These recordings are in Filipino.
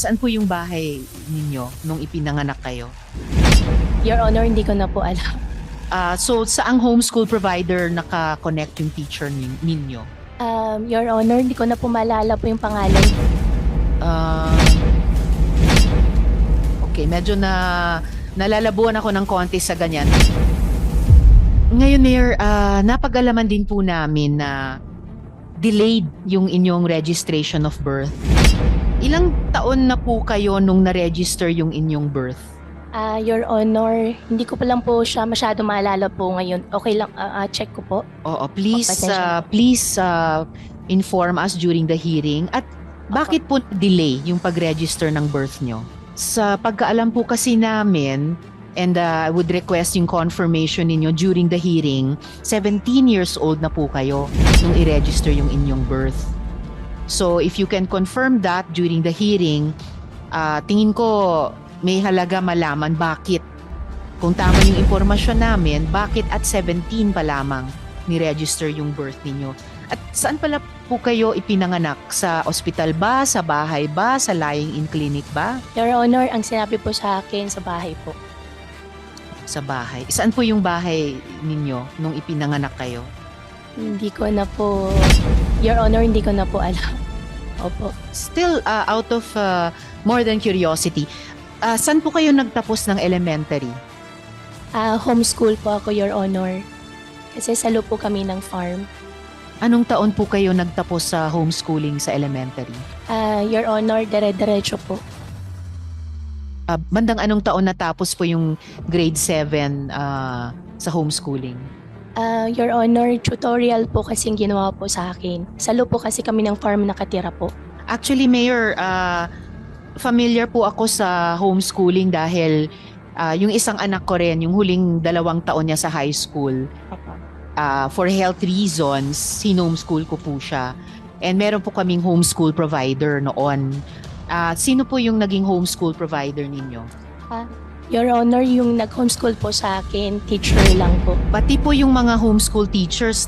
Saan po yung bahay ninyo nung ipinanganak kayo? Your Honor, hindi ko na po alam. So, saang homeschool provider naka-connect yung teacher ninyo? Your Honor, hindi ko na po maalala po yung pangalan. Ah, okay, medyo nalalabuan ako ng konti sa ganyan. Ngayon, Mayor, napag-alaman din po namin na delayed yung inyong registration of birth. Ilang taon na po kayo nung na-register yung inyong birth? Your Honor, hindi ko pa lang po siya masyado maalala po ngayon. Okay lang, check ko po. Oo, please, Pasensya. please inform us during the hearing. At bakit po delay yung pag-register ng birth nyo? Sa pagkaalam po kasi namin, and I would request yung confirmation ninyo during the hearing, 17 years old na po kayo nung i-register yung inyong birth. So if you can confirm that during the hearing, tingin ko may halaga malaman bakit. Kung tama yung impormasyon namin, bakit at 17 pa lamang ni-register yung birth ninyo? At saan pala po kayo ipinanganak? Sa ospital ba? Sa bahay ba? Sa lying-in clinic ba? Your Honor, ang sinabi po sa akin sa bahay po. Sa bahay. Saan po yung bahay ninyo nung ipinanganak kayo? Hindi ko na po, Your Honor, hindi ko na po alam. Opo. Still, out of more than curiosity, saan po kayo nagtapos ng elementary? Homeschool po ako, Your Honor. Kasi salo po kami ng farm. Anong taon po kayo nagtapos sa homeschooling sa elementary? Your Honor, dire-diretso po. Bandang anong taon natapos po yung grade 7 sa homeschooling? Your Honor, tutorial po kasing ginawa po sa akin. Salo po kasi kami ng farm nakatira po. Actually, Mayor, familiar po ako sa homeschooling dahil yung isang anak ko rin, yung huling 2 taon niya sa high school, for health reasons, sinomeschool ko po siya. And meron po kaming homeschool provider noon. Sino po yung naging homeschool provider ninyo? Your Honor, yung nag-homeschool po sa akin, teacher lang po. Pati po yung mga homeschool teachers,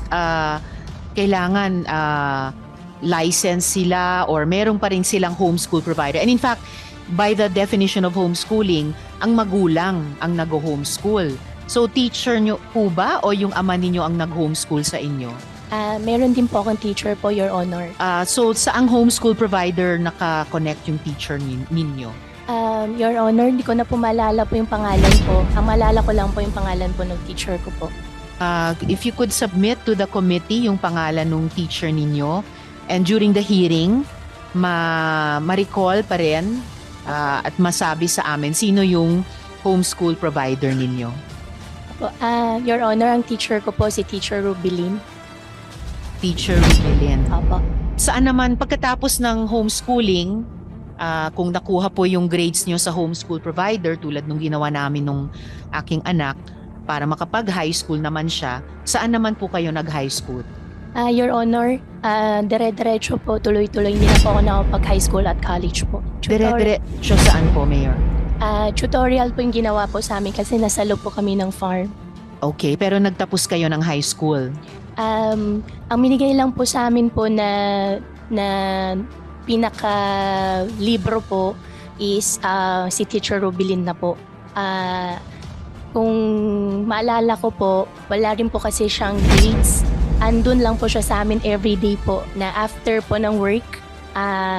kailangan license sila or meron pa rin silang homeschool provider. And in fact, by the definition of homeschooling, ang magulang ang nag-homeschool. So teacher nyo po ba o yung ama ninyo ang nag-homeschool sa inyo? Meron din po akong teacher po, Your Honor. So saang homeschool provider naka-connect yung teacher ninyo? Your Honor, hindi ko na po maalala po yung pangalan po. Ang maalala ko lang po yung pangalan po ng teacher ko po. If you could submit to the committee yung pangalan ng teacher ninyo, and during the hearing, ma-recall pa rin at masabi sa amin sino yung homeschool provider ninyo. Opo, Your Honor, ang teacher ko po si Teacher Rubilin. Teacher Rubilin. Opo. Saan naman pagkatapos ng homeschooling, kung nakuha po yung grades nyo sa homeschool provider tulad nung ginawa namin nung aking anak para makapag-high school naman siya, saan naman po kayo nag-high school? Your Honor, dire-diretso po, tuloy-tuloy hindi na po ako nakapag-high school at college po. Dire-diretso saan po, Mayor? Tutorial po yung ginawa po sa amin kasi nasalo po kami ng farm. Okay, pero nagtapos kayo ng high school. Ang minigay lang po sa amin po na pinaka-libro po is si Teacher Rubilin na po. Kung maalala ko po, wala rin po kasi siyang grades. Andun lang po siya sa amin everyday po na after po ng work,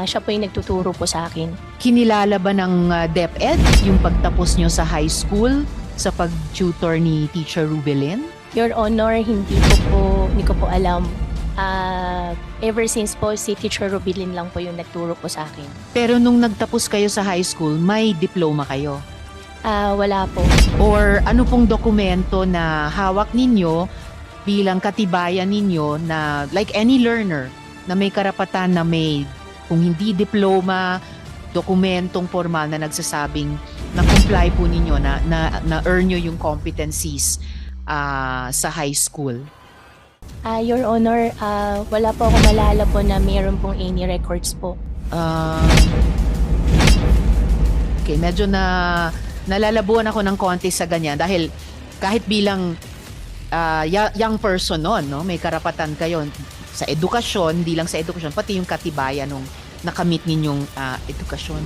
siya po yung nagtuturo po sa akin. Kinilala ba ng DepEd yung pagtapos nyo sa high school sa pag-tutor ni Teacher Rubilin? Your Honor, hindi ko po alam. Ever since po, si Teacher Rubilin lang po yung nagturo po sa akin. Pero nung nagtapos kayo sa high school, may diploma kayo? Wala po. Or ano pong dokumento na hawak ninyo bilang katibayan ninyo na like any learner na may karapatan na may, kung hindi diploma, dokumentong formal na nagsasabing na comply po ninyo na earn nyo yung competencies sa high school? Your Honor, wala po ako malala po na mayroon pong any records po. Okay, medyo nalalabuan ako ng konti sa ganyan dahil kahit bilang young person no, may karapatan kayo sa edukasyon, hindi lang sa edukasyon, pati yung katibayan ng nakamit ninyong edukasyon?